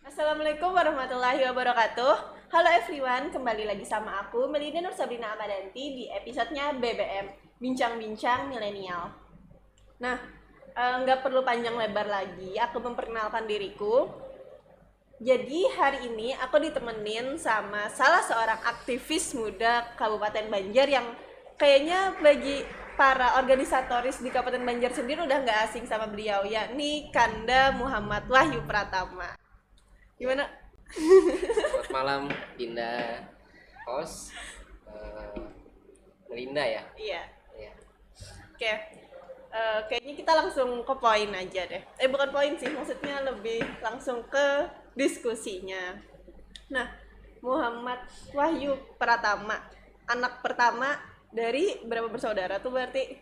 Assalamualaikum warahmatullahi wabarakatuh. Halo everyone, kembali lagi sama aku Melida Nur Sabrina Amadanti di episodenya BBM Bincang-Bincang Milenial. Nah, nggak perlu panjang lebar lagi, aku memperkenalkan diriku. Jadi hari ini aku ditemenin sama salah seorang aktivis muda Kabupaten Banjar yang kayaknya bagi para organisatoris di Kabupaten Banjar sendiri udah nggak asing sama beliau, yakni Kanda Muhammad Wahyu Pratama. Ya, Gimana? selamat malam Dinda, host Melinda ya. Iya. Ya, Oke. Kayaknya kita langsung ke poin aja deh. Bukan poin sih, maksudnya lebih langsung ke diskusinya. Nah, Muhammad Wahyu Pratama, anak pertama dari berapa bersaudara tuh berarti?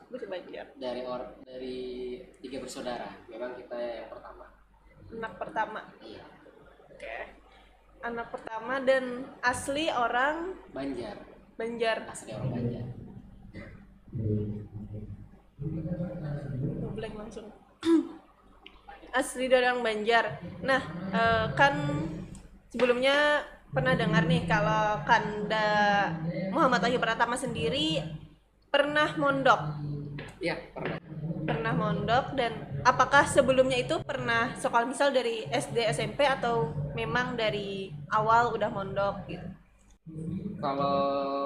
Gue coba lihat. dari 3 bersaudara. Memang kita yang pertama. Anak pertama. Iya, Oke. Anak pertama dan asli orang Banjar, Banjar. asli orang Banjar. Blank langsung. Asli dari orang Banjar. Nah, kan sebelumnya pernah dengar nih kalau Kanda Muhammad Wahyu Pratama sendiri pernah mondok. Iya, pernah. Pernah mondok dan apakah sebelumnya itu pernah sekolah misal dari SD SMP atau memang dari awal udah mondok gitu? Kalau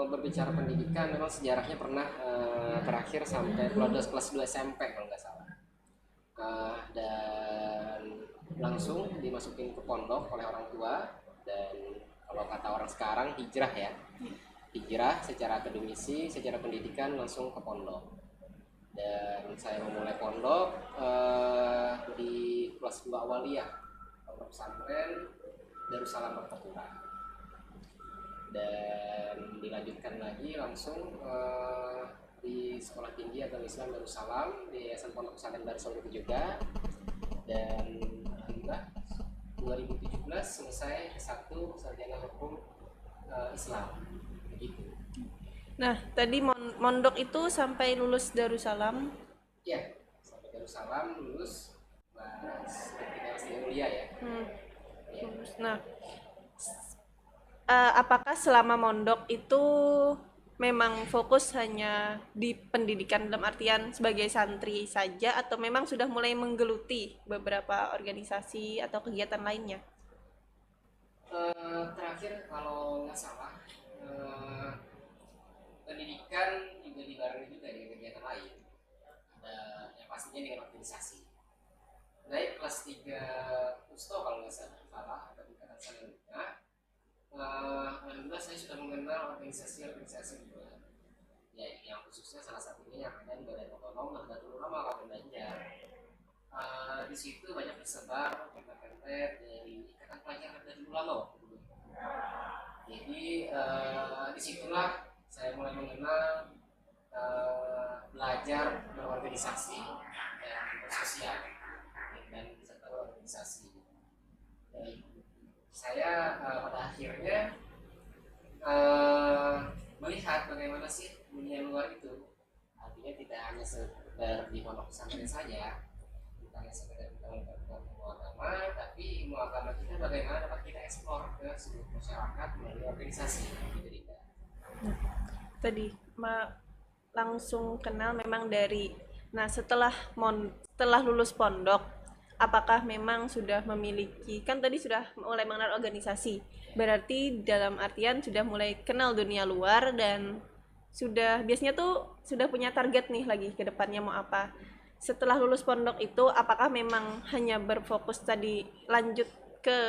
berbicara pendidikan, memang sejarahnya pernah terakhir sampai kelas 2 SMP kalau nggak salah. Dan langsung dimasukin ke pondok oleh orang tua, dan kalau kata orang sekarang hijrah ya, hijrah secara akademisi, secara pendidikan langsung ke pondok. Dan saya memulai pondok di kelas 2 awaliyah pondok pesantren Darussalam Martapura, dan dilanjutkan lagi langsung di Sekolah Tinggi Agama Islam Darussalam di Yayasan Pondok Pesantren Darussalam itu juga. Dan alhamdulillah 2017 selesai satu sarjana hukum Islam begitu. Nah, tadi mondok itu sampai lulus Darussalam. Ya, sampai Darussalam lulus kelas ketika SD kuliah ya. Ya. Nah, apakah selama mondok itu memang fokus hanya di pendidikan dalam artian sebagai santri saja atau memang sudah mulai menggeluti beberapa organisasi atau kegiatan lainnya? Terakhir kalau nggak salah pendidikan juga dibarengi juga dengan kegiatan lain. Ada yang pastinya dengan organisasi. Naik kelas 3 Usto kalau nggak salah atau tingkatan selanjutnya, alhamdulillah saya sudah mengenal organisasi-organisasi juga. Ya, yang khususnya salah satunya yang ada di Badan Otonom Nahdlatul Ulama Kabupaten Banjar. Di situ banyak tersebar pempek-pempek dari Ikatan Pelajar Nahdlatul Ulama waktu dulu. Jadi disitulah saya mulai mengenal belajar berorganisasi dan bersosial dan serta berorganisasi. Dan saya pada akhirnya melihat bagaimana sih dunia luar itu. Artinya tidak hanya sekedar di pondok pesantren saja, bukan hanya sekedar kita mendapatkan ilmu agama, tapi ilmu agama kita bagaimana dapat kita eksplor ke seluruh masyarakat melalui organisasi. Gitu, tidak. Tadi langsung kenal memang dari setelah lulus pondok apakah memang sudah memiliki, kan tadi sudah mulai mengenal organisasi, berarti dalam artian sudah mulai kenal dunia luar dan sudah biasanya tuh sudah punya target nih lagi ke depannya mau apa. Setelah lulus pondok itu apakah memang hanya berfokus tadi lanjut ke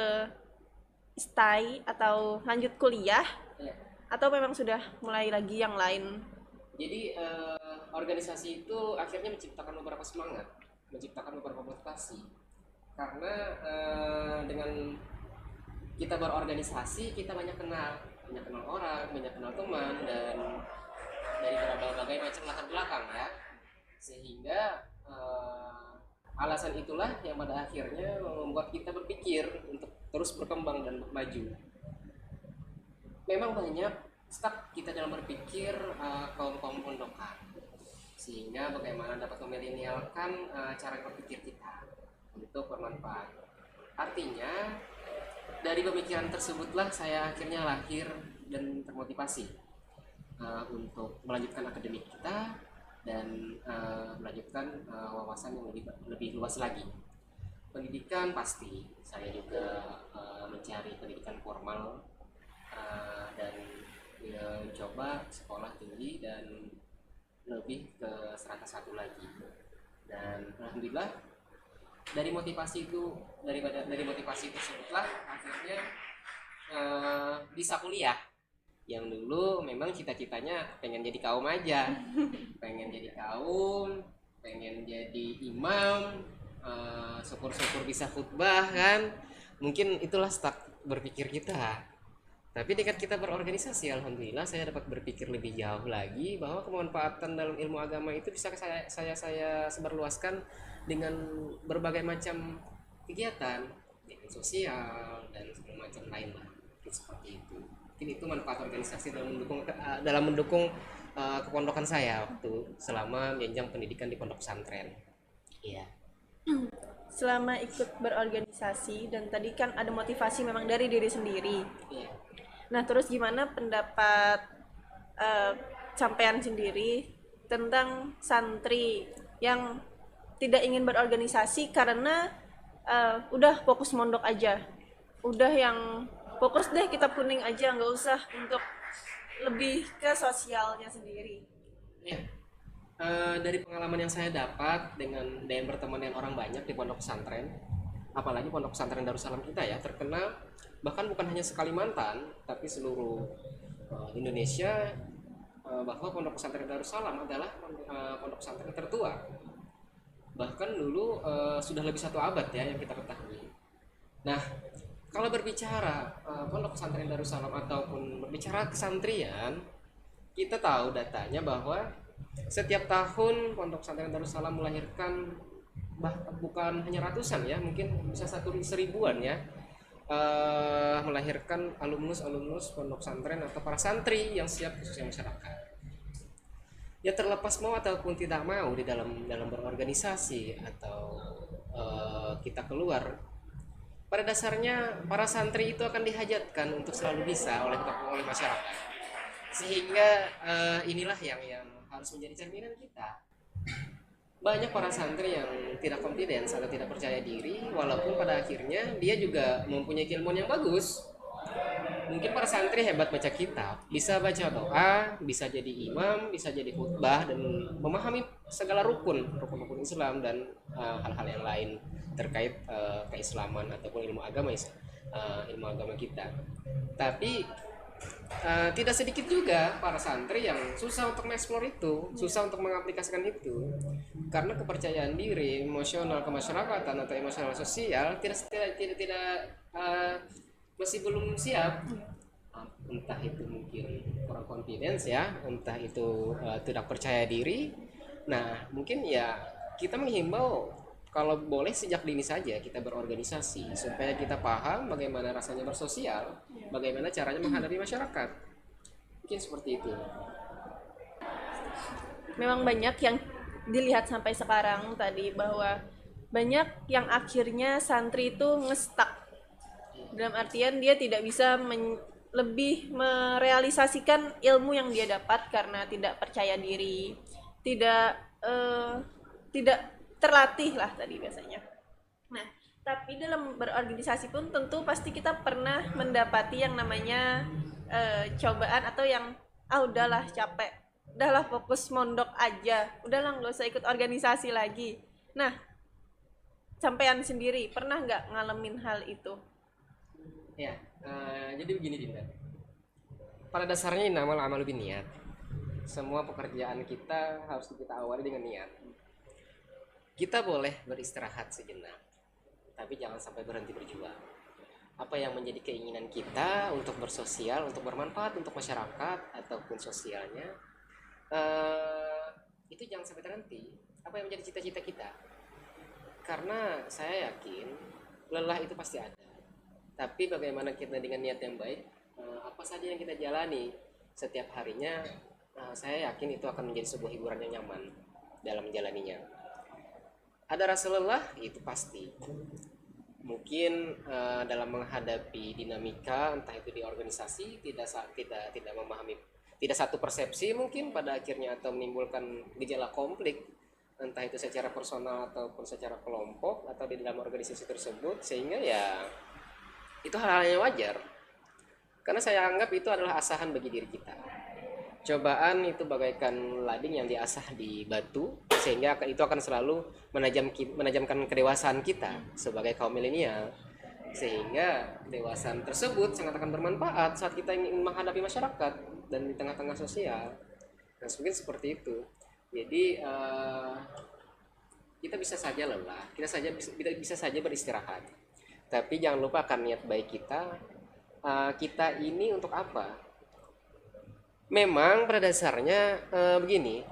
stay atau lanjut kuliah Ya. atau memang sudah mulai lagi yang lain? Jadi organisasi itu akhirnya menciptakan beberapa semangat, menciptakan beberapa motivasi. Karena dengan kita berorganisasi, kita banyak kenal orang, banyak kenal teman, dan dari berbagai macam latar belakang ya. Sehingga alasan itulah yang pada akhirnya membuat kita berpikir untuk terus berkembang dan maju. Memang banyak stuck kita dalam berpikir kaum kaum pondokan, sehingga bagaimana dapat memilenialkan cara berpikir kita untuk bermanfaat. Artinya dari pemikiran tersebutlah saya akhirnya lahir dan termotivasi untuk melanjutkan akademik kita dan melanjutkan wawasan yang lebih luas lagi. Pendidikan pasti saya juga mencari pendidikan formal dan mencoba sekolah tinggi dan lebih ke serata satu lagi. Dan alhamdulillah dari motivasi tersebutlah akhirnya bisa kuliah. Yang dulu memang cita-citanya pengen jadi kaum aja, pengen jadi kaum, pengen jadi imam, syukur-syukur bisa khutbah kan, mungkin itulah start berpikir kita. Tapi dekat kita berorganisasi, alhamdulillah saya dapat berpikir lebih jauh lagi bahwa kemanfaatan dalam ilmu agama itu bisa saya sebarluaskan dengan berbagai macam kegiatan, kegiatan sosial dan segala macam lain lah, seperti itu. Mungkin itu manfaat organisasi dalam mendukung kepondokan saya waktu selama menjenjang pendidikan di pondok pesantren. Iya. Selama ikut berorganisasi dan tadi kan ada motivasi memang dari diri sendiri. Iya. Nah, terus gimana pendapat sampean sendiri tentang santri yang tidak ingin berorganisasi karena udah fokus mondok aja, udah yang fokus deh kita kuning aja, nggak usah untuk lebih ke sosialnya sendiri. Iya. Dari pengalaman yang saya dapat dengan berteman dengan orang banyak di pondok pesantren, apalagi pondok pesantren Darussalam kita ya terkenal, bahkan bukan hanya Kalimantan tapi seluruh Indonesia, bahwa pondok pesantren Darussalam adalah pondok pesantren tertua. Bahkan dulu sudah lebih 1 abad ya yang kita ketahui. Nah, kalau berbicara pondok pesantren Darussalam ataupun berbicara kesantrian, kita tahu datanya bahwa setiap tahun pondok pesantren Darussalam melahirkan bukan hanya ratusan ya, mungkin bisa 1.000-an ya, melahirkan alumnus pondok pesantren atau para santri yang siap khususnya masyarakat. Ya terlepas mau ataupun tidak mau di dalam berorganisasi atau kita keluar, pada dasarnya para santri itu akan dihajatkan untuk selalu bisa oleh masyarakat. Sehingga inilah yang harus menjadi cerminan kita. Banyak para santri yang tidak confidence atau tidak percaya diri, walaupun pada akhirnya dia juga mempunyai keilmuan yang bagus. Mungkin para santri hebat baca kitab, bisa baca doa, bisa jadi imam, bisa jadi khutbah dan memahami segala rukun Islam dan hal-hal yang lain terkait keislaman ataupun ilmu agama kita. Tapi tidak sedikit juga para santri yang susah untuk mengeksplor itu, susah untuk mengaplikasikan itu, karena kepercayaan diri, emosional kemasyarakatan atau emosional sosial tidak masih belum siap. Entah itu mungkin kurang confidence ya, entah itu tidak percaya diri. Nah, mungkin ya kita menghimbau kalau boleh sejak dini saja kita berorganisasi supaya kita paham bagaimana rasanya bersosial, bagaimana caranya menghadapi masyarakat. Mungkin seperti itu. Memang banyak yang dilihat sampai sekarang tadi bahwa banyak yang akhirnya santri itu ngestak, dalam artian dia tidak bisa lebih merealisasikan ilmu yang dia dapat karena tidak percaya diri, tidak terlatih lah tadi biasanya. Nah, tapi dalam berorganisasi pun tentu pasti kita pernah mendapati yang namanya cobaan atau yang udahlah capek, udahlah fokus mondok aja, udahlah nggak usah ikut organisasi lagi. Nah, sampean sendiri pernah nggak ngalamin hal itu? Ya, jadi begini Dinda. Pada dasarnya innamal a'malu binniyat. Semua pekerjaan kita harus kita awali dengan niat. Kita boleh beristirahat sejenak, tapi jangan sampai berhenti berjuang. Apa yang menjadi keinginan kita untuk bersosial, untuk bermanfaat untuk masyarakat ataupun sosialnya, itu jangan sampai terhenti. Apa yang menjadi cita-cita kita? Karena saya yakin lelah itu pasti ada. Tapi bagaimana kita dengan niat yang baik, apa saja yang kita jalani setiap harinya, saya yakin itu akan menjadi sebuah hiburan yang nyaman. dalam menjalaninya. Ada rasa lelah, itu pasti. Mungkin dalam menghadapi dinamika entah itu di organisasi tidak memahami, tidak satu persepsi mungkin pada akhirnya, atau menimbulkan gejala konflik entah itu secara personal ataupun secara kelompok atau di dalam organisasi tersebut, sehingga ya itu hal-hal yang wajar karena saya anggap itu adalah asahan bagi diri kita. Cobaan itu bagaikan lading yang diasah di batu, sehingga itu akan selalu menajamkan kedewasaan kita sebagai kaum milenial, sehingga kedewasaan tersebut sangat akan bermanfaat saat kita ingin menghadapi masyarakat dan di tengah-tengah sosial. Nah, mungkin seperti itu. Jadi kita bisa saja lelah, bisa saja beristirahat, tapi jangan lupakan niat baik kita. Kita ini untuk apa? Memang pada dasarnya begini,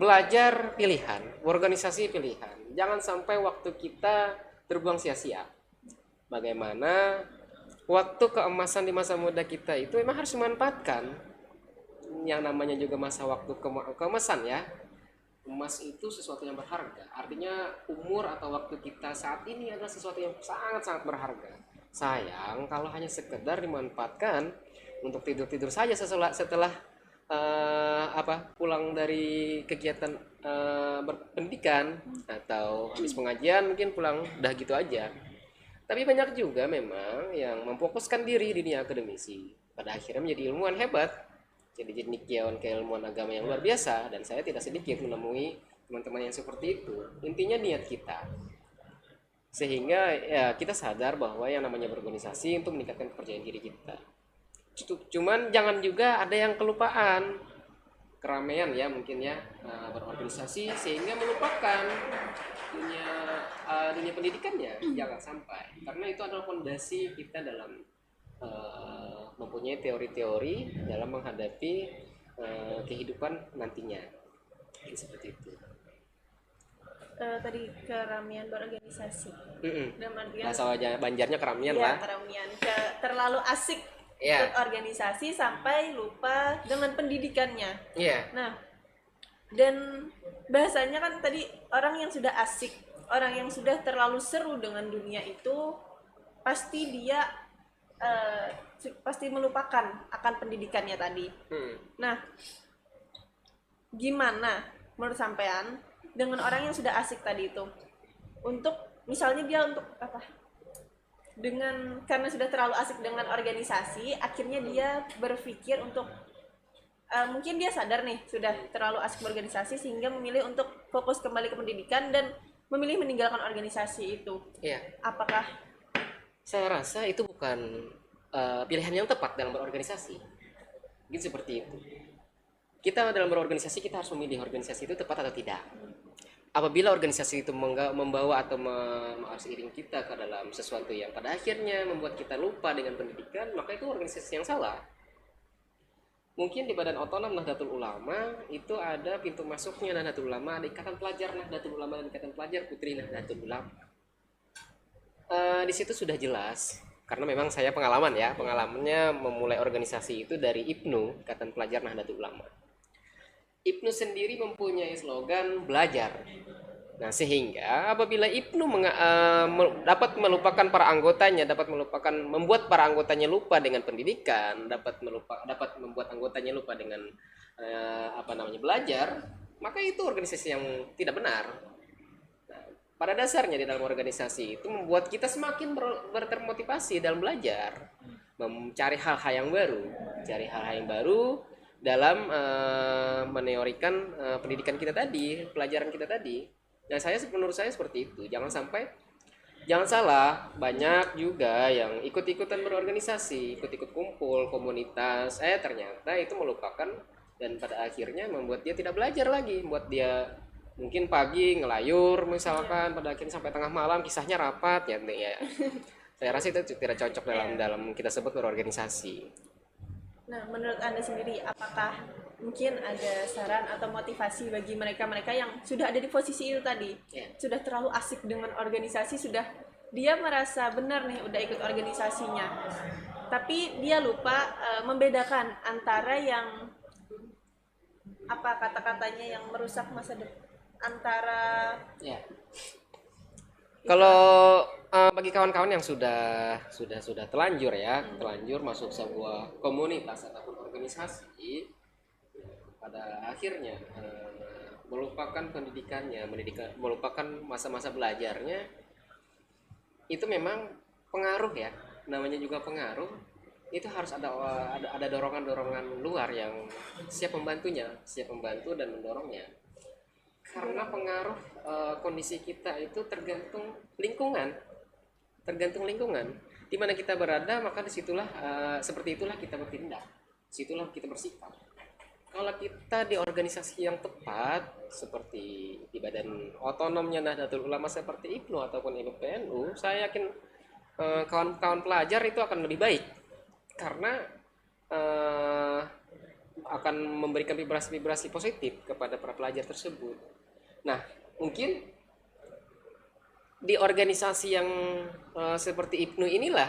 belajar pilihan, organisasi pilihan. Jangan sampai waktu kita terbuang sia-sia. Bagaimana waktu keemasan di masa muda kita itu memang harus dimanfaatkan. Yang namanya juga masa waktu keemasan ya. Emas itu sesuatu yang berharga. Artinya umur atau waktu kita saat ini adalah sesuatu yang sangat-sangat berharga. Sayang kalau hanya sekedar dimanfaatkan untuk tidur-tidur saja setelah pulang dari kegiatan berpendidikan atau habis pengajian, mungkin pulang udah gitu aja. Tapi banyak juga memang yang memfokuskan diri di dunia akademisi, pada akhirnya menjadi ilmuwan hebat, jadi cendekiawan keilmuan agama yang luar biasa. Dan saya tidak sedikit menemui teman-teman yang seperti itu. Intinya niat kita, sehingga ya kita sadar bahwa yang namanya berorganisasi untuk meningkatkan kepercayaan diri kita. Cuman jangan juga ada yang kelupaan keramaian ya, mungkin ya, berorganisasi sehingga melupakan dunia pendidikannya. Jangan sampai, karena itu adalah fondasi kita dalam mempunyai teori-teori dalam menghadapi kehidupan nantinya. Seperti itu. Tadi keramaian berorganisasi. Dalam artian bahasa Banjarnya keramian ya, lah. Keramian, terlalu asik Yeah. ikut organisasi sampai lupa dengan pendidikannya. Yeah. Nah, dan bahasanya kan tadi orang yang sudah asik, orang yang sudah terlalu seru dengan dunia itu pasti dia pasti melupakan akan pendidikannya tadi. Nah, gimana menurut sampean dengan orang yang sudah asik tadi itu, untuk misalnya dia untuk apa, karena sudah terlalu asik dengan organisasi, akhirnya dia berpikir untuk mungkin dia sadar nih sudah terlalu asik berorganisasi sehingga memilih untuk fokus kembali ke pendidikan dan memilih meninggalkan organisasi itu. Iya. Apakah Saya rasa itu bukan pilihan yang tepat dalam berorganisasi. Gitu, seperti itu. Kita dalam berorganisasi, kita harus memilih organisasi itu tepat atau tidak. Apabila organisasi itu membawa atau seiring kita ke dalam sesuatu yang pada akhirnya membuat kita lupa dengan pendidikan, maka itu organisasi yang salah. Mungkin di Badan Otonom Nahdlatul Ulama itu ada pintu masuknya Nahdlatul Ulama, ada Ikatan Pelajar Nahdlatul Ulama dan Ikatan Pelajar Putri Nahdlatul Ulama. Di situ sudah jelas, karena memang saya pengalamannya memulai organisasi itu dari IPNU, Ikatan Pelajar Nahdlatul Ulama. IPNU sendiri mempunyai slogan belajar. Nah, sehingga apabila IPNU dapat melupakan para anggotanya, membuat para anggotanya lupa dengan pendidikan, dapat membuat anggotanya lupa dengan belajar, maka itu organisasi yang tidak benar. Nah, pada dasarnya di dalam organisasi itu membuat kita semakin termotivasi dalam belajar, mencari hal-hal yang baru dalam meneorikan pendidikan kita tadi, pelajaran kita tadi. Dan menurut saya seperti itu. Jangan salah, banyak juga yang ikut-ikutan berorganisasi, ikut-ikut kumpul, komunitas, ternyata itu melupakan dan pada akhirnya membuat dia tidak belajar lagi, membuat dia mungkin pagi ngelayur misalkan, pada akhirnya sampai tengah malam kisahnya rapat ya. Saya rasa itu tidak cocok dalam kita sebut berorganisasi. Nah, menurut Anda sendiri, apakah mungkin ada saran atau motivasi bagi mereka-mereka yang sudah ada di posisi itu tadi, sudah terlalu asik dengan organisasi, sudah dia merasa benar nih udah ikut organisasinya, tapi dia lupa membedakan antara yang kata-katanya yang merusak masa depan, antara Ya. itu. Kalau bagi kawan-kawan yang sudah terlanjur ya, terlanjur masuk sebuah komunitas ataupun organisasi, pada akhirnya melupakan pendidikannya, melupakan masa-masa belajarnya, itu memang pengaruh ya, namanya juga pengaruh. Itu harus ada dorongan-dorongan luar yang siap membantunya, siap membantu dan mendorongnya. Karena pengaruh kondisi kita itu tergantung lingkungan di mana kita berada, maka disitulah seperti itulah kita bertindak, disitulah kita bersikap. Kalau kita di organisasi yang tepat seperti di badan otonomnya Nahdlatul Ulama seperti IPNU ataupun IPPNU, saya yakin kawan-kawan pelajar itu akan lebih baik karena eh, akan memberikan vibrasi-vibrasi positif kepada para pelajar tersebut. Nah, mungkin di organisasi yang seperti IPNU inilah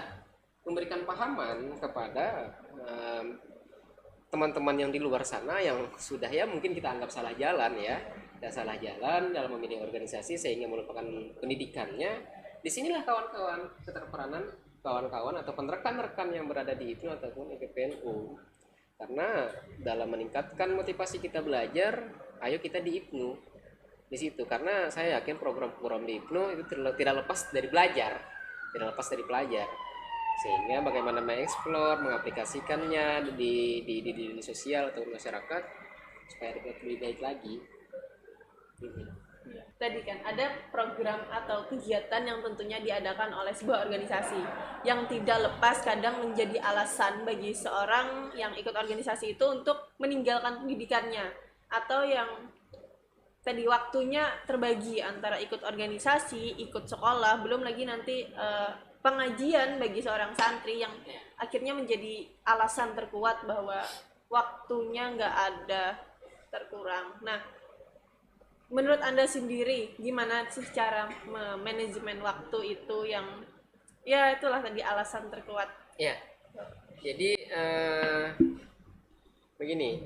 memberikan pahaman kepada teman-teman yang di luar sana yang sudah ya mungkin kita anggap salah jalan ya, dan salah jalan dalam memilih organisasi sehingga melupakan pendidikannya. Disinilah kawan-kawan keterperanan kawan-kawan atau rekan-rekan yang berada di IPNU ataupun IPPNU, karena dalam meningkatkan motivasi kita belajar, ayo kita di IPNU di situ, karena saya yakin program-program di IPNU itu tidak lepas dari belajar, tidak lepas dari pelajar, sehingga bagaimana mengeksplor, mengaplikasikannya di sosial atau masyarakat supaya lebih baik lagi. Tadi kan ada program atau kegiatan yang tentunya diadakan oleh sebuah organisasi yang tidak lepas kadang menjadi alasan bagi seorang yang ikut organisasi itu untuk meninggalkan pendidikannya, atau yang tadi waktunya terbagi antara ikut organisasi, ikut sekolah, belum lagi nanti pengajian bagi seorang santri yang akhirnya menjadi alasan terkuat bahwa waktunya nggak ada, terkurang. Nah, menurut Anda sendiri gimana sih cara manajemen waktu itu yang ya itulah tadi alasan terkuat? Ya, jadi begini,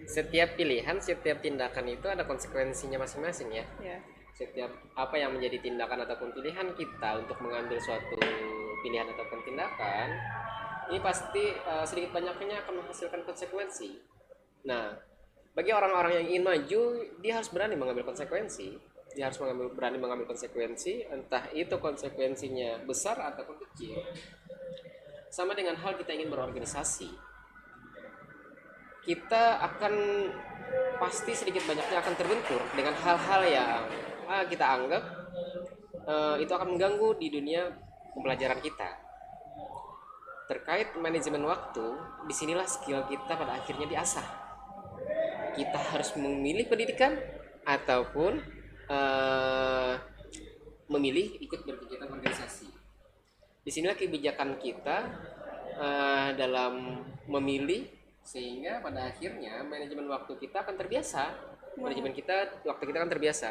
setiap pilihan, setiap tindakan itu ada konsekuensinya masing-masing ya. Ya. Setiap apa yang menjadi tindakan ataupun pilihan kita untuk mengambil suatu pilihan ataupun tindakan, ini pasti sedikit banyaknya akan menghasilkan konsekuensi. Nah, bagi orang-orang yang ingin maju, dia harus berani mengambil konsekuensi. Dia harus berani mengambil konsekuensi, entah itu konsekuensinya besar ataupun kecil. Sama dengan hal kita ingin berorganisasi, kita akan pasti sedikit banyaknya akan terbentur dengan hal-hal yang kita anggap itu akan mengganggu di dunia pembelajaran kita. Terkait manajemen waktu, disinilah skill kita pada akhirnya diasah. Kita harus memilih pendidikan ataupun memilih ikut berkegiatan organisasi. Disinilah kebijakan kita dalam memilih, sehingga pada akhirnya manajemen waktu kita akan terbiasa. Waktu kita akan terbiasa.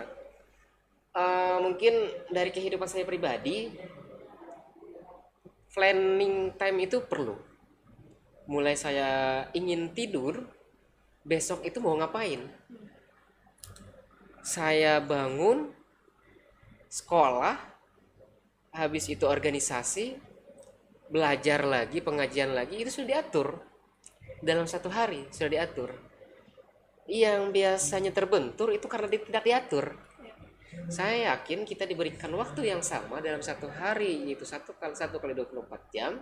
Mungkin dari kehidupan saya pribadi, planning time itu perlu. Mulai saya ingin tidur, besok itu mau ngapain? Saya bangun, sekolah, habis itu organisasi, belajar lagi, pengajian lagi, itu sudah diatur. Dalam satu hari sudah diatur. Yang biasanya terbentur itu karena tidak diatur. Saya yakin kita diberikan waktu yang sama dalam satu hari, yaitu 1 kali 24 jam,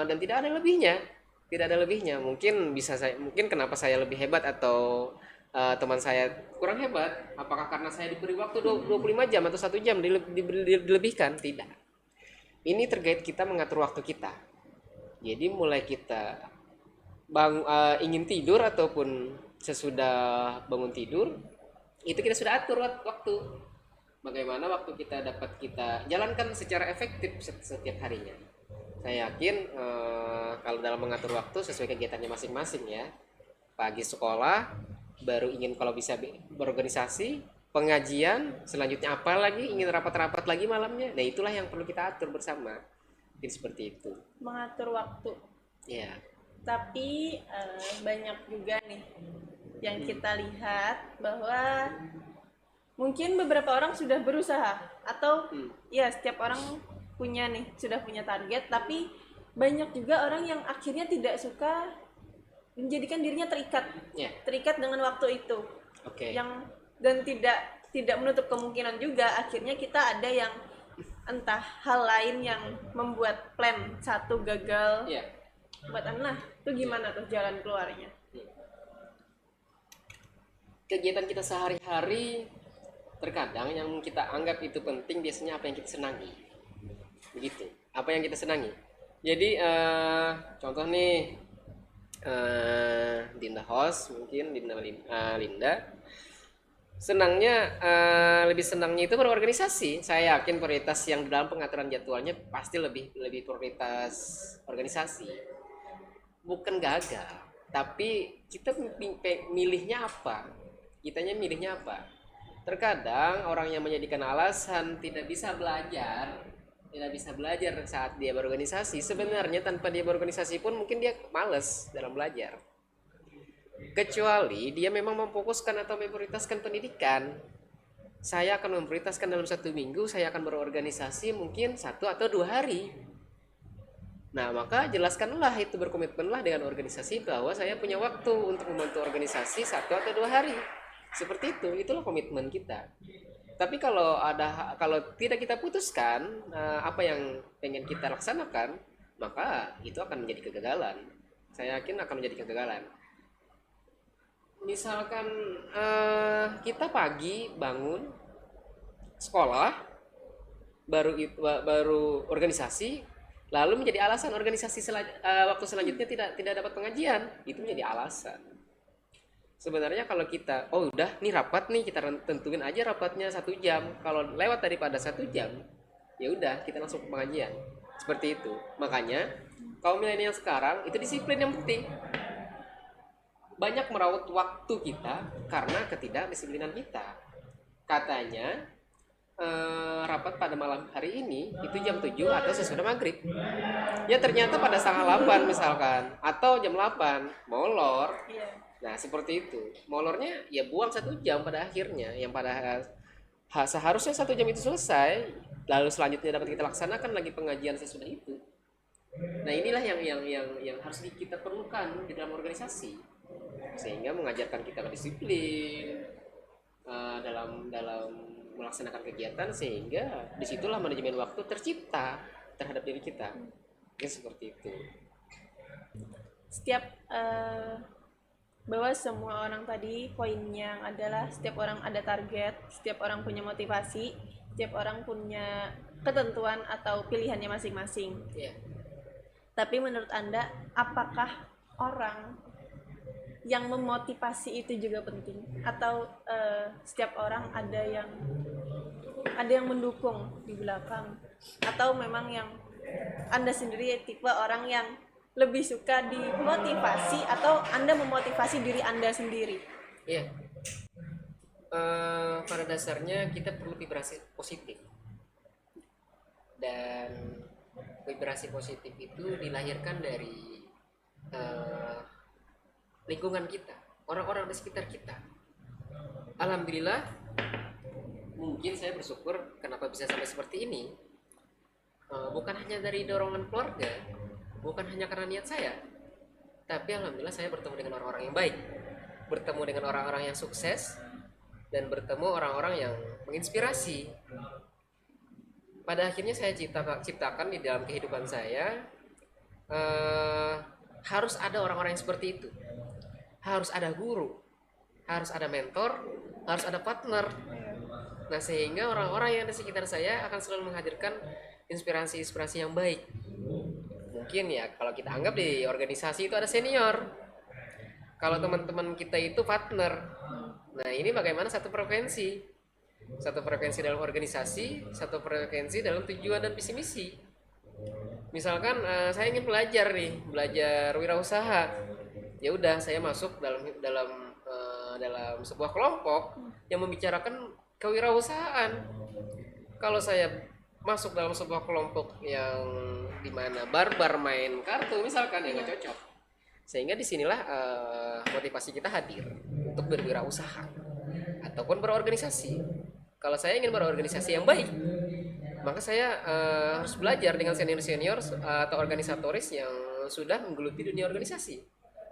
dan tidak ada lebihnya. Mungkin kenapa saya lebih hebat atau teman saya kurang hebat, apakah karena saya diberi waktu 25 jam atau 1 jam dilebihkan? Tidak. Ini terkait kita mengatur waktu kita. Jadi mulai kita ingin tidur ataupun sesudah bangun tidur, itu kita sudah atur waktu. Bagaimana waktu kita dapat kita jalankan secara efektif setiap harinya. Saya yakin kalau dalam mengatur waktu sesuai kegiatannya masing-masing ya. Pagi sekolah, baru ingin kalau bisa berorganisasi, pengajian, selanjutnya apa lagi, ingin rapat-rapat lagi malamnya. Nah, itulah yang perlu kita atur bersama. Jadi seperti itu. Mengatur waktu. Ya. Tapi banyak juga nih yang kita lihat bahwa mungkin beberapa orang sudah berusaha atau ya setiap orang sudah punya target, tapi banyak juga orang yang akhirnya tidak suka menjadikan dirinya terikat dengan waktu itu. Yang dan tidak menutup kemungkinan juga akhirnya kita ada yang entah hal lain yang membuat plan satu gagal. Buat Anna itu gimana tuh jalan keluarnya? Kegiatan kita sehari-hari terkadang yang kita anggap itu penting biasanya apa yang kita senangi, begitu. Apa yang kita senangi. Jadi contoh nih, Dinda host mungkin Linda senangnya lebih senangnya itu berorganisasi. Saya yakin prioritas yang dalam pengaturan jadwalnya pasti lebih prioritas organisasi, bukan gagal, tapi kita milihnya apa. Terkadang orang yang menjadikan alasan tidak bisa belajar saat dia berorganisasi, sebenarnya tanpa dia berorganisasi pun mungkin dia malas dalam belajar, kecuali dia memang memfokuskan atau memprioritaskan pendidikan. Saya akan memprioritaskan dalam 1 minggu saya akan berorganisasi mungkin 1 atau 2 hari. Nah, maka jelaskanlah itu, berkomitmenlah dengan organisasi bahwa saya punya waktu untuk membantu organisasi 1 atau 2 hari. Seperti itu, itulah komitmen kita. Tapi kalau tidak kita putuskan apa yang pengen kita laksanakan, maka itu akan menjadi kegagalan. Saya yakin akan menjadi kegagalan. Misalkan kita pagi bangun sekolah, baru organisasi, lalu menjadi alasan organisasi waktu selanjutnya tidak dapat pengajian, itu menjadi alasan. Sebenarnya kalau kita, udah nih rapat nih, kita tentuin aja rapatnya 1 jam. Kalau lewat daripada 1 jam, ya udah kita langsung ke pengajian. Seperti itu. Makanya kaum milenial sekarang itu disiplin yang penting. Banyak merawat waktu kita karena ketidakdisiplinan kita. Katanya rapat pada malam hari ini itu jam 7 atau sesudah maghrib. Ya ternyata pada setengah 8 misalkan, atau jam 8 molor. Nah seperti itu, molornya ya buang 1 jam pada akhirnya, yang pada seharusnya 1 jam itu selesai, lalu selanjutnya dapat kita laksanakan lagi pengajian sesudah itu. Nah inilah yang harus kita perlukan di dalam organisasi, sehingga mengajarkan kita disiplin dalam melaksanakan kegiatan, sehingga disitulah manajemen waktu tercipta terhadap diri kita. Ya seperti itu. Bahwa semua orang tadi poinnya adalah setiap orang ada target, setiap orang punya motivasi, setiap orang punya ketentuan atau pilihannya masing-masing. Tapi menurut Anda, apakah orang yang memotivasi itu juga penting? Atau setiap orang ada yang mendukung di belakang? Atau memang yang Anda sendiri tipe orang yang lebih suka dimotivasi, atau Anda memotivasi diri Anda sendiri? Pada dasarnya kita perlu vibrasi positif, dan vibrasi positif itu dilahirkan dari lingkungan kita, orang-orang di sekitar kita. Alhamdulillah, mungkin saya bersyukur kenapa bisa sampai seperti ini, bukan hanya dari dorongan keluarga, bukan hanya karena niat saya, tapi alhamdulillah saya bertemu dengan orang-orang yang baik, bertemu dengan orang-orang yang sukses, dan bertemu orang-orang yang menginspirasi. Pada akhirnya saya ciptakan di dalam kehidupan saya, harus ada orang-orang yang seperti itu. Harus ada guru, harus ada mentor, harus ada partner. Nah sehingga orang-orang yang di sekitar saya akan selalu menghadirkan inspirasi-inspirasi yang baik. Mungkin ya kalau kita anggap di organisasi itu ada senior, kalau teman-teman kita itu partner. Nah ini bagaimana satu frekuensi dalam organisasi, satu frekuensi dalam tujuan dan visi misi. Misalkan saya ingin belajar wirausaha, ya udah saya masuk dalam sebuah kelompok yang membicarakan kewirausahaan. Kalau saya masuk dalam sebuah kelompok yang dimana barbar main kartu misalkan, ya nggak cocok. Sehingga disinilah motivasi kita hadir. untuk berwirausaha ataupun berorganisasi. Kalau saya ingin berorganisasi yang baik, maka saya harus belajar dengan senior-senior atau organisatoris yang sudah menggeluti dunia organisasi.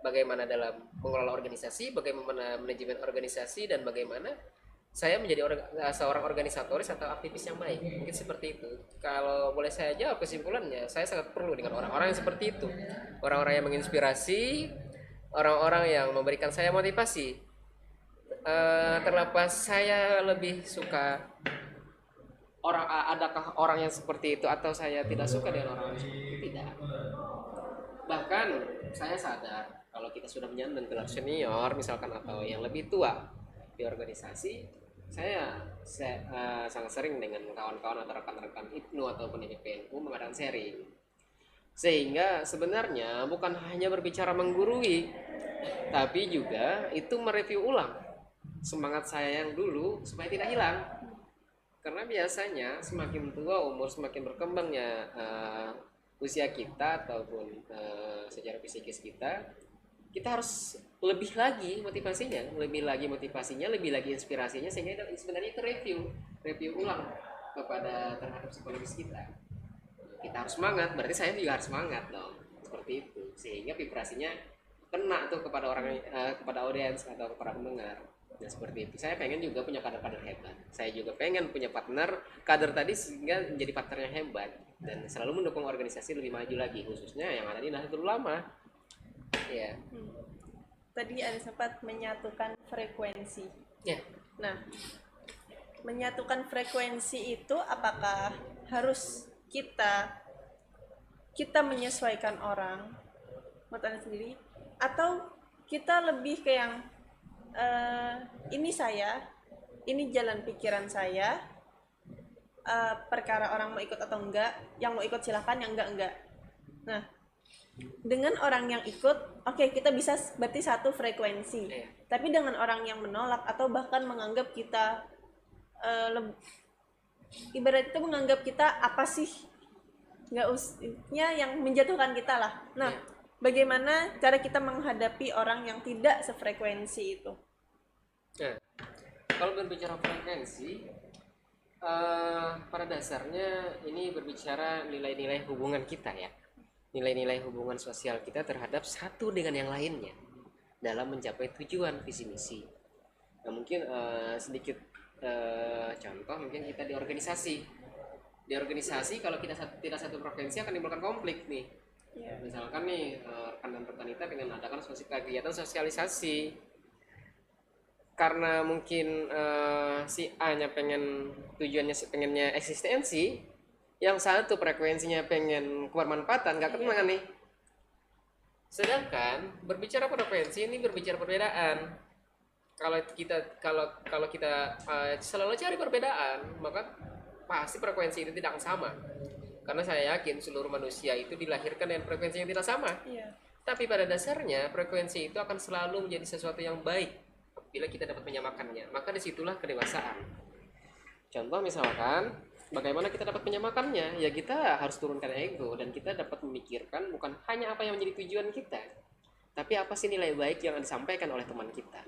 Bagaimana dalam mengelola organisasi, bagaimana manajemen organisasi, dan bagaimana saya menjadi seorang organisatoris atau aktivis yang baik. Mungkin seperti itu. Kalau boleh saya jawab kesimpulannya, saya sangat perlu dengan orang-orang yang seperti itu. Orang-orang yang menginspirasi, orang-orang yang memberikan saya motivasi. Terlepas saya lebih suka adakah orang yang seperti itu atau saya tidak suka dengan orang yang seperti itu, tidak. Bahkan saya sadar kalau kita sudah menyandang gelar senior misalkan atau yang lebih tua di organisasi, saya sangat sering dengan kawan-kawan atau rekan-rekan IPNU ataupun PNU mengadakan sharing. Sehingga sebenarnya bukan hanya berbicara menggurui, tapi juga itu mereview ulang semangat saya yang dulu supaya tidak hilang. Karena biasanya semakin tua umur, semakin berkembangnya usia kita ataupun secara psikis kita harus lebih lagi motivasinya, lebih lagi inspirasinya, sehingga sebenarnya itu review ulang kepada terhadap psikologis kita. Kita harus semangat, berarti saya juga harus semangat dong, seperti itu, sehingga vibrasinya kena tuh kepada orang, kepada audiens atau kepada pendengar. Nah seperti itu, saya pengen juga punya kader-kader hebat, saya juga pengen punya partner kader tadi sehingga menjadi partner yang hebat dan selalu mendukung organisasi lebih maju lagi, khususnya yang ada di Nahdlatul Ulama ya. Tadi ada sempat menyatukan frekuensi Ya. Nah, menyatukan frekuensi itu apakah harus kita menyesuaikan orang menurut Anda sendiri, atau kita lebih ke yang ini saya, ini jalan pikiran saya, perkara orang mau ikut atau enggak, yang mau ikut silahkan, yang enggak. Nah, dengan orang yang ikut, oke, kita bisa berarti satu frekuensi. Tapi dengan orang yang menolak atau bahkan menganggap kita ibarat itu menganggap kita apa sih, nggak usahnya yang menjatuhkan kita lah. Nah, bagaimana cara kita menghadapi orang yang tidak sefrekuensi itu? Nah, kalau berbicara frekuensi, pada dasarnya ini berbicara nilai-nilai hubungan kita ya, nilai-nilai hubungan sosial kita terhadap satu dengan yang lainnya dalam mencapai tujuan visi misi. Nah mungkin sedikit contoh, mungkin kita di organisasi kalau kita tidak satu frekuensi akan menimbulkan konflik nih. Misalkan nih rekan dan rekan kita pengen adakan kegiatan sosialisasi, karena mungkin si A nya pengennya eksistensi, yang satu frekuensinya pengen kebermanfaatan, nggak kena nih. Sedangkan berbicara frekuensi ini berbicara perbedaan. Kalau kita selalu cari perbedaan, maka pasti frekuensi itu tidak akan sama. Karena saya yakin seluruh manusia itu dilahirkan dengan frekuensi yang tidak sama. Tapi pada dasarnya frekuensi itu akan selalu menjadi sesuatu yang baik bila kita dapat menyamakannya. Maka disitulah kedewasaan. Contoh misalkan, bagaimana kita dapat menyamakannya? Ya kita harus turunkan ego dan kita dapat memikirkan bukan hanya apa yang menjadi tujuan kita, tapi apa sih nilai baik yang disampaikan oleh teman kita.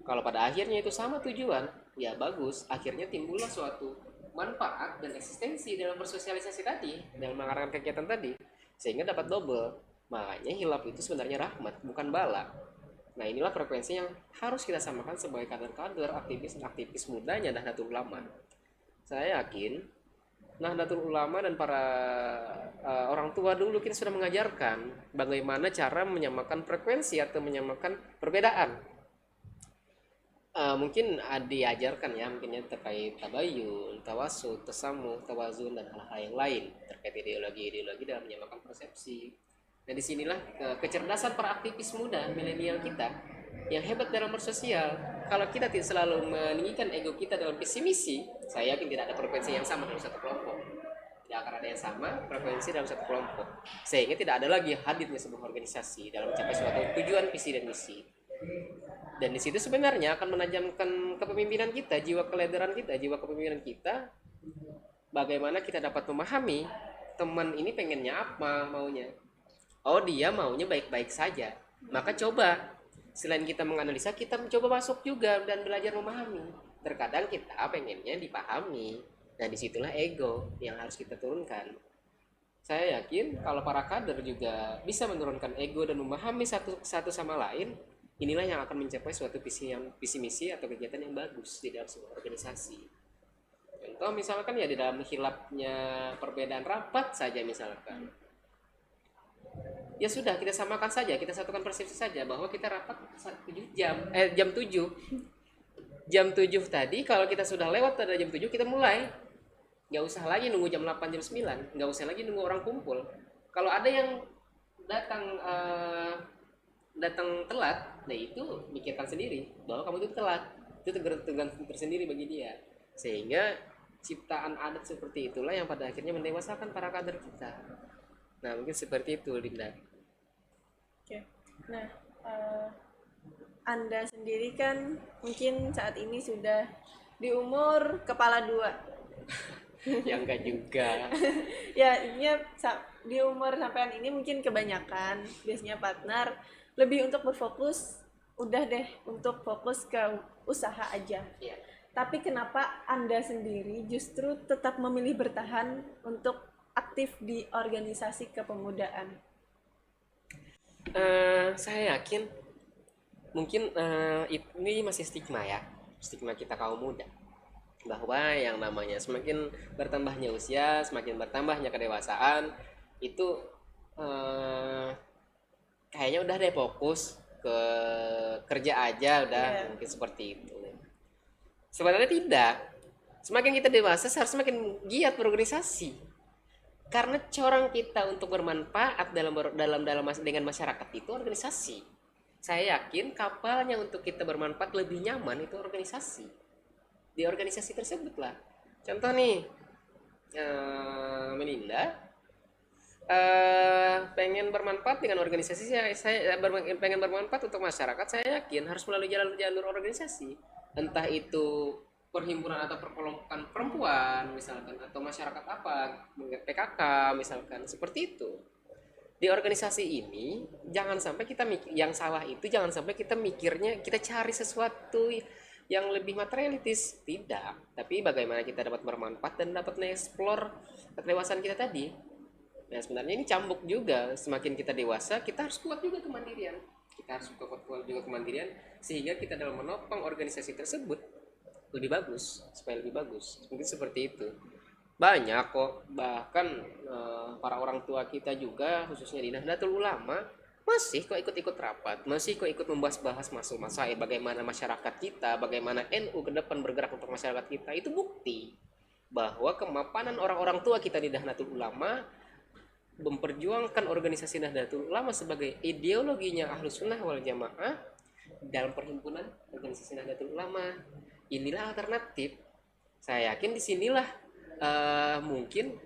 Kalau pada akhirnya itu sama tujuan, ya bagus. Akhirnya timbullah suatu manfaat dan eksistensi dalam bersosialisasi tadi, dalam mengadakan kegiatan tadi, sehingga dapat double. Makanya hilaf itu sebenarnya rahmat, bukan bala. Nah inilah frekuensi yang harus kita samakan sebagai kader-kader, aktivis mudanya Nahdlatul Ulama. Saya yakin Nahdlatul Ulama dan para orang tua dulu kita sudah mengajarkan bagaimana cara menyamakan frekuensi atau menyamakan perbedaan. Mungkin diajarkan ya, mungkinnya terkait tabayun, tawasud, tasamuh, tawazun, dan hal-hal yang lain terkait ideologi dalam menyamakan persepsi. Nah disinilah kecerdasan para aktivis muda milenial kita yang hebat dalam bersosial. Kalau kita tidak selalu meninggikan ego kita dalam visi misi, saya yakin tidak ada frekuensi yang sama dalam satu kelompok. Tidak akan ada yang sama frekuensi dalam satu kelompok, sehingga tidak ada lagi hadirnya sebuah organisasi dalam mencapai suatu tujuan visi dan misi. Dan di situ sebenarnya akan menajamkan kepemimpinan kita, jiwa keledaran kita, jiwa kepemimpinan kita. Bagaimana kita dapat memahami teman ini pengennya apa maunya. Oh dia maunya baik-baik saja, maka coba selain kita menganalisa, kita mencoba masuk juga dan belajar memahami. Terkadang kita pengennya dipahami. Nah, disitulah ego yang harus kita turunkan. Saya yakin kalau para kader juga bisa menurunkan ego dan memahami satu sama lain, inilah yang akan mencapai suatu visi misi atau kegiatan yang bagus di dalam sebuah organisasi. Contoh misalkan ya di dalam hilapnya perbedaan rapat saja misalkan. Ya sudah, kita samakan saja, kita satukan persepsi saja bahwa kita rapat 7 jam, jam 7. Jam 7 tadi kalau kita sudah lewat pada jam 7 kita mulai. Nggak usah lagi nunggu jam 8 jam 9, nggak usah lagi nunggu orang kumpul. Kalau ada yang datang telat, nah itu mikirkan sendiri bahwa kamu itu telat. Itu tergantung tersendiri bagi dia. Sehingga ciptaan adat seperti itulah yang pada akhirnya mendewasakan para kader kita. Nah, mungkin seperti itu, Linda. Oke. Nah, Anda sendiri kan mungkin saat ini sudah di umur kepala 2. Ya enggak juga. Ya, intinya di umur sampean ini mungkin kebanyakan biasanya partner lebih untuk berfokus, udah deh untuk fokus ke usaha aja. Ya. Tapi kenapa Anda sendiri justru tetap memilih bertahan untuk aktif di organisasi kepemudaan? Saya yakin mungkin ini masih stigma ya, stigma kita kaum muda, bahwa yang namanya semakin bertambahnya usia, semakin bertambahnya kedewasaan, itu kayaknya udah deh fokus ke kerja aja udah. Iya. Mungkin seperti itu. Sebenarnya tidak. Semakin kita dewasa seharusnya semakin giat berorganisasi. Karena corong kita untuk bermanfaat dengan masyarakat itu organisasi. Saya yakin kapalnya untuk kita bermanfaat lebih nyaman itu organisasi. Di organisasi tersebut lah. Contoh nih, Melinda pengen bermanfaat dengan organisasi, saya pengen bermanfaat untuk masyarakat. Saya yakin harus melalui jalur organisasi, entah itu perhimpunan atau perkelompokan perempuan misalkan, atau masyarakat apa, PKK misalkan, seperti itu. Di organisasi ini jangan sampai yang salah itu jangan sampai kita mikirnya kita cari sesuatu yang lebih materialistis, tidak, tapi bagaimana kita dapat bermanfaat dan dapat mengeksplor kedewasaan kita tadi. Nah, sebenarnya ini cambuk juga, semakin kita dewasa kita harus kuat juga kemandirian, sehingga kita dalam menopang organisasi tersebut lebih bagus, supaya lebih bagus. Mungkin seperti itu. Banyak kok, bahkan para orang tua kita juga khususnya di Nahdlatul Ulama masih kok ikut-ikut rapat, masih kok ikut membahas-bahas masalah bagaimana masyarakat kita, bagaimana NU ke depan bergerak untuk masyarakat kita. Itu bukti bahwa kemapanan orang-orang tua kita di Nahdlatul Ulama memperjuangkan organisasi Nahdlatul Ulama sebagai ideologinya Ahlus Sunnah wal Jamaah dalam perhimpunan organisasi Nahdlatul Ulama. Inilah alternatif. Saya yakin disinilah mungkin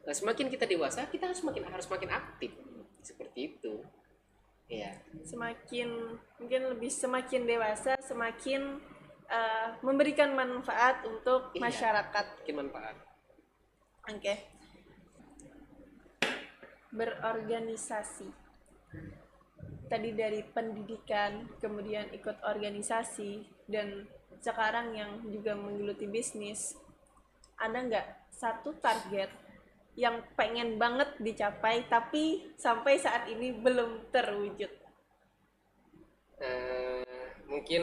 semakin kita dewasa kita harus makin aktif seperti itu. Ya. Semakin dewasa semakin memberikan manfaat untuk masyarakat. Bikin manfaat. Oke. Berorganisasi. Tadi dari pendidikan, kemudian ikut organisasi, dan sekarang yang juga menggeluti bisnis. Ada nggak satu target yang pengen banget dicapai tapi sampai saat ini belum terwujud? Mungkin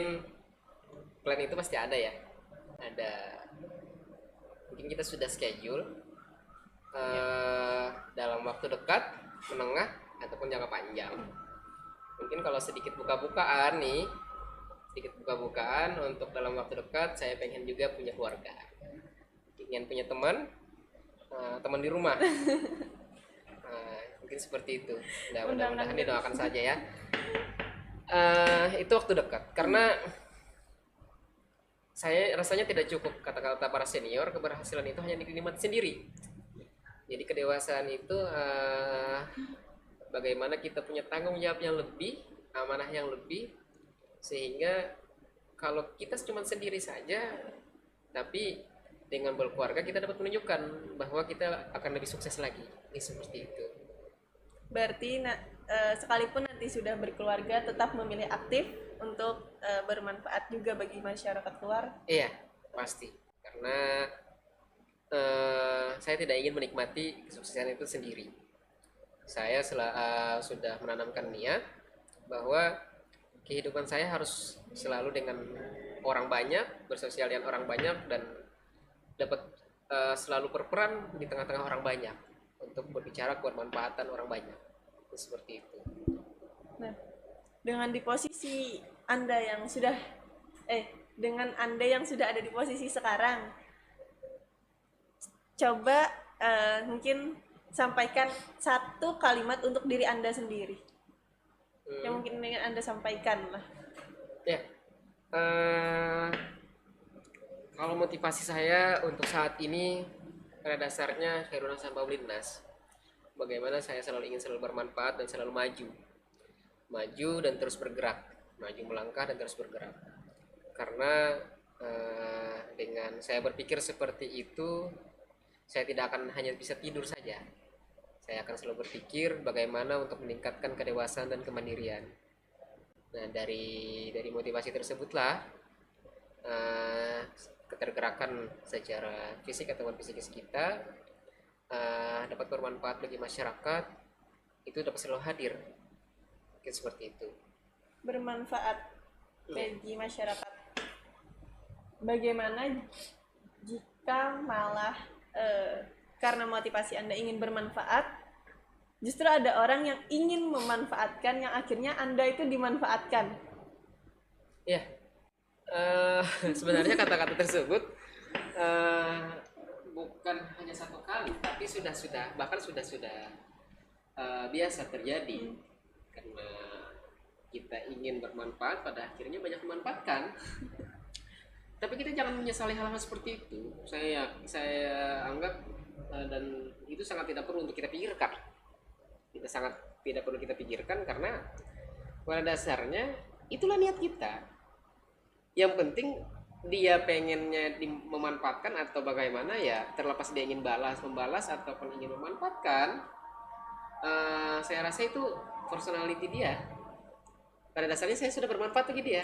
plan itu pasti ada ya. Mungkin kita sudah schedule dalam waktu dekat, menengah, ataupun jangka panjang. Mungkin kalau sedikit buka-bukaan untuk dalam waktu dekat, saya pengen juga punya keluarga, ingin punya teman di rumah. Mungkin seperti itu. Mudah-mudahan didoakan saja ya. Itu waktu dekat, karena saya rasanya tidak cukup kata-kata para senior, keberhasilan itu hanya dinikmati sendiri. Jadi kedewasaan itu bagaimana kita punya tanggung jawab yang lebih, amanah yang lebih, sehingga kalau kita cuma sendiri saja tapi dengan berkeluarga kita dapat menunjukkan bahwa kita akan lebih sukses lagi. Ini seperti itu. Berarti sekalipun nanti sudah berkeluarga tetap memilih aktif untuk bermanfaat juga bagi masyarakat luar. Iya, pasti. Karena saya tidak ingin menikmati kesuksesan itu sendiri. Saya sudah menanamkan niat bahwa kehidupan saya harus selalu dengan orang banyak, bersosial dengan orang banyak, dan dapat selalu berperan di tengah-tengah orang banyak untuk berbicara kebermanfaatan orang banyak. Seperti itu. Nah, dengan di posisi Anda yang sudah dengan Anda yang sudah ada di posisi sekarang, coba mungkin sampaikan satu kalimat untuk diri Anda sendiri. Yang mungkin ingin Anda sampaikan lah. Ya, kalau motivasi saya untuk saat ini pada dasarnya Khairun Sampai Linnas. Bagaimana saya ingin selalu bermanfaat dan selalu maju dan terus bergerak, maju melangkah dan terus bergerak. Karena dengan saya berpikir seperti itu, saya tidak akan hanya bisa tidur saja. Saya akan selalu berpikir bagaimana untuk meningkatkan kedewasaan dan kemandirian. Nah, dari motivasi tersebutlah ketergerakan secara fisik ataupun psikis kita dapat bermanfaat bagi masyarakat, itu dapat selalu hadir. Mungkin seperti itu. Bermanfaat bagi masyarakat. Bagaimana jika malah karena motivasi Anda ingin bermanfaat, justru ada orang yang ingin memanfaatkan, yang akhirnya Anda itu dimanfaatkan? Ya, sebenarnya kata-kata tersebut bukan hanya satu kali, tapi bahkan sudah biasa terjadi. Karena kita ingin bermanfaat, pada akhirnya banyak memanfaatkan. Tapi kita jangan menyesali hal-hal seperti itu. Saya anggap dan itu sangat tidak perlu untuk kita pikirkan. Kita sangat tidak perlu kita pikirkan karena pada dasarnya itulah niat kita. Yang penting dia pengennya memanfaatkan atau bagaimana, ya terlepas dia ingin membalas ataupun ingin memanfaatkan, saya rasa itu personality dia. Pada dasarnya saya sudah bermanfaat bagi dia,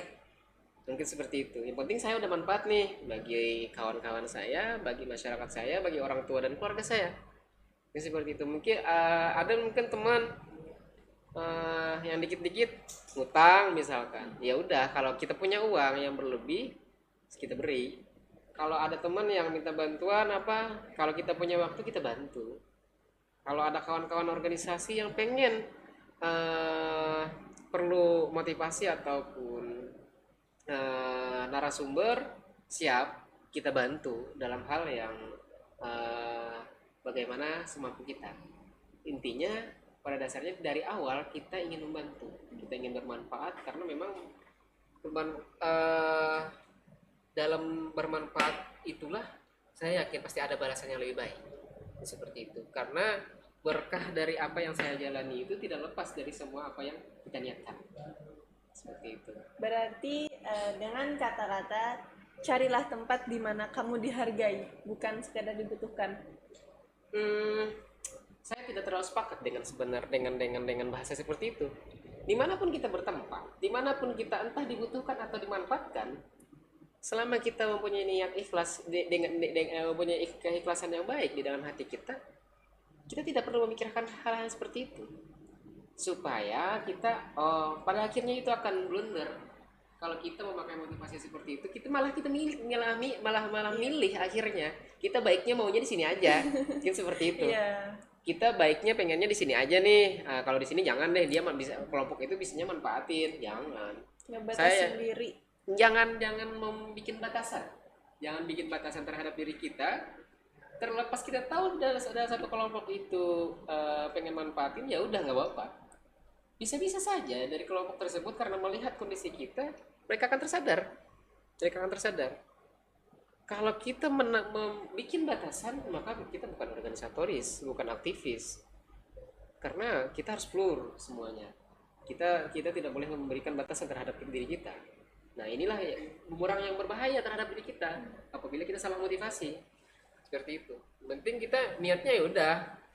mungkin seperti itu. Yang penting saya udah manfaat nih bagi kawan-kawan saya, bagi masyarakat saya, bagi orang tua dan keluarga saya. Mungkin seperti itu. Mungkin ada teman yang dikit-dikit ngutang misalkan. Ya udah, kalau kita punya uang yang berlebih, kita beri. Kalau ada teman yang minta bantuan kalau kita punya waktu, kita bantu. Kalau ada kawan-kawan organisasi yang pengen perlu motivasi ataupun narasumber, siap kita bantu dalam hal yang bagaimana semampu kita. Intinya pada dasarnya dari awal kita ingin membantu, kita ingin bermanfaat, karena memang dalam bermanfaat itulah saya yakin pasti ada balasan yang lebih baik. Seperti itu. Karena berkah dari apa yang saya jalani itu tidak lepas dari semua apa yang kita niatkan. Seperti itu. Berarti dengan kata-kata, carilah tempat di mana kamu dihargai, bukan sekadar dibutuhkan. Saya tidak terlalu sepakat dengan bahasa seperti itu. Dimanapun kita bertempat, dimanapun kita entah dibutuhkan atau dimanfaatkan, selama kita mempunyai niat ikhlas, mempunyai keikhlasan yang baik di dalam hati kita tidak perlu memikirkan hal-hal seperti itu. Supaya kita pada akhirnya itu akan blunder. Kalau kita memakai motivasi seperti itu, kita malah milih akhirnya. Kita baiknya maunya di sini aja. Mungkin seperti itu. Yeah. Kita baiknya pengennya di sini aja nih. Kalau di sini jangan deh, dia bisa, kelompok itu bisanya manfaatin. Jangan. Ngebatas sendiri. Jangan membuat batasan. Jangan bikin batasan terhadap diri kita. Terlepas kita tahu ada satu kelompok itu pengen manfaatin, ya udah nggak apa-apa. Bisa-bisa saja dari kelompok tersebut karena melihat kondisi kita, mereka akan tersadar. Kalau kita membuat batasan, maka kita bukan organisatoris, bukan aktivis. Karena kita harus plur semuanya. Kita tidak boleh memberikan batasan terhadap diri kita. Nah, inilah bumerang yang berbahaya terhadap diri kita apabila kita salah motivasi. Seperti itu. Penting kita niatnya ya udah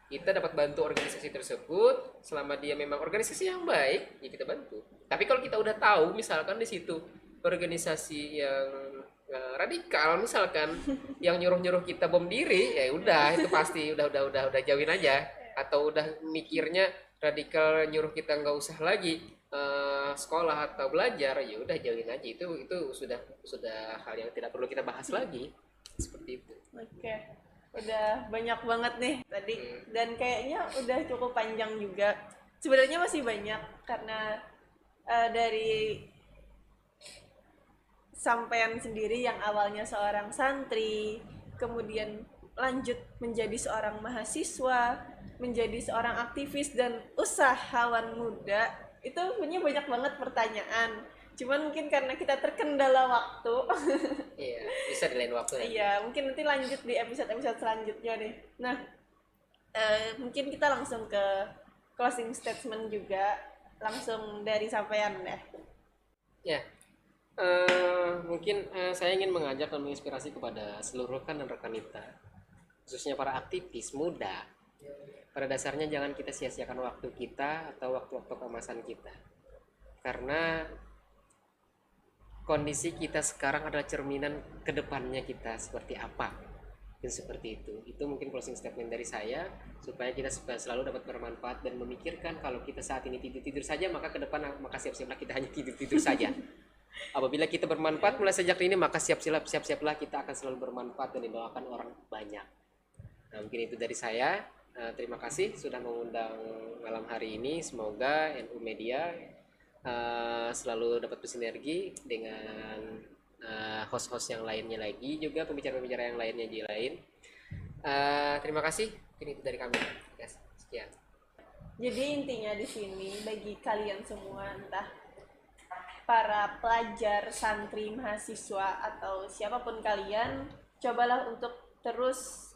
kita dapat bantu organisasi tersebut selama dia memang organisasi yang baik, ya kita bantu. Tapi kalau kita udah tahu misalkan di situ organisasi yang radikal misalkan yang nyuruh-nyuruh kita bom diri, ya udah itu pasti udah jauhin aja. Atau udah mikirnya radikal nyuruh kita nggak usah lagi sekolah atau belajar, ya udah jauhin aja. Itu sudah hal yang tidak perlu kita bahas lagi, seperti itu. Oke, udah banyak banget nih tadi dan kayaknya udah cukup panjang juga. Sebenarnya masih banyak karena dari sampean sendiri yang awalnya seorang santri, kemudian lanjut menjadi seorang mahasiswa, menjadi seorang aktivis dan usahawan muda, itu punya banyak banget pertanyaan. Cuman mungkin karena kita terkendala waktu, Iya, bisa di lain waktu nanti. iya mungkin nanti lanjut di episode-episode selanjutnya deh. Nah, mungkin kita langsung ke closing statement juga, langsung dari sampean deh. Ya, mungkin saya ingin mengajak dan menginspirasi kepada seluruh rekan dan rekan kita, khususnya para aktivis muda. Pada dasarnya jangan kita sia-siakan waktu kita atau waktu-waktu keemasan kita, karena kondisi kita sekarang adalah cerminan kedepannya kita seperti apa. Dan seperti itu mungkin closing statement dari saya, supaya kita selalu dapat bermanfaat dan memikirkan kalau kita saat ini tidur-tidur saja, maka ke depan maka siap-siaplah kita hanya tidur-tidur saja. Apabila kita bermanfaat mulai sejak ini, maka siap-siaplah kita akan selalu bermanfaat dan didoakan orang banyak. Nah, mungkin itu dari saya. Terima kasih sudah mengundang malam hari ini. Semoga NU Media selalu dapat bersinergi dengan host-host yang lainnya lagi, juga pembicara-pembicara yang lainnya di lain. Terima kasih. Ini itu dari kami. Yes, sekian. Jadi intinya di sini bagi kalian semua, entah para pelajar, santri, mahasiswa atau siapapun kalian, cobalah untuk terus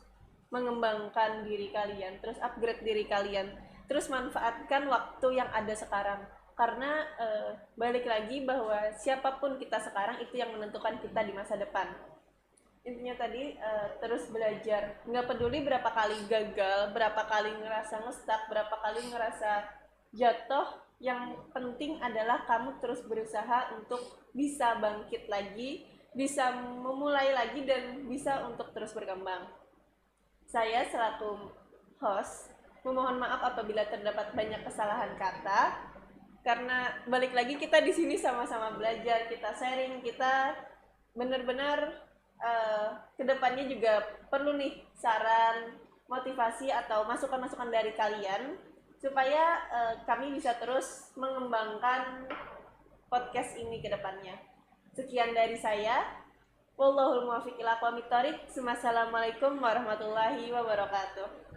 mengembangkan diri kalian, terus upgrade diri kalian, terus manfaatkan waktu yang ada sekarang. Karena balik lagi bahwa siapapun kita sekarang itu yang menentukan kita di masa depan. Intinya tadi terus belajar, nggak peduli berapa kali gagal, berapa kali ngerasa ngestak, berapa kali ngerasa jatuh, yang penting adalah kamu terus berusaha untuk bisa bangkit lagi, bisa memulai lagi, dan bisa untuk terus berkembang. Saya selaku host memohon maaf apabila terdapat banyak kesalahan kata, karena balik lagi kita di sini sama-sama belajar, kita sharing, kita benar-benar kedepannya juga perlu nih saran, motivasi atau masukan-masukan dari kalian supaya kami bisa terus mengembangkan podcast ini ke depannya. Sekian dari saya. Wallahul muwaffiq ila aqwamit thoriq. Wassalamualaikum warahmatullahi wabarakatuh.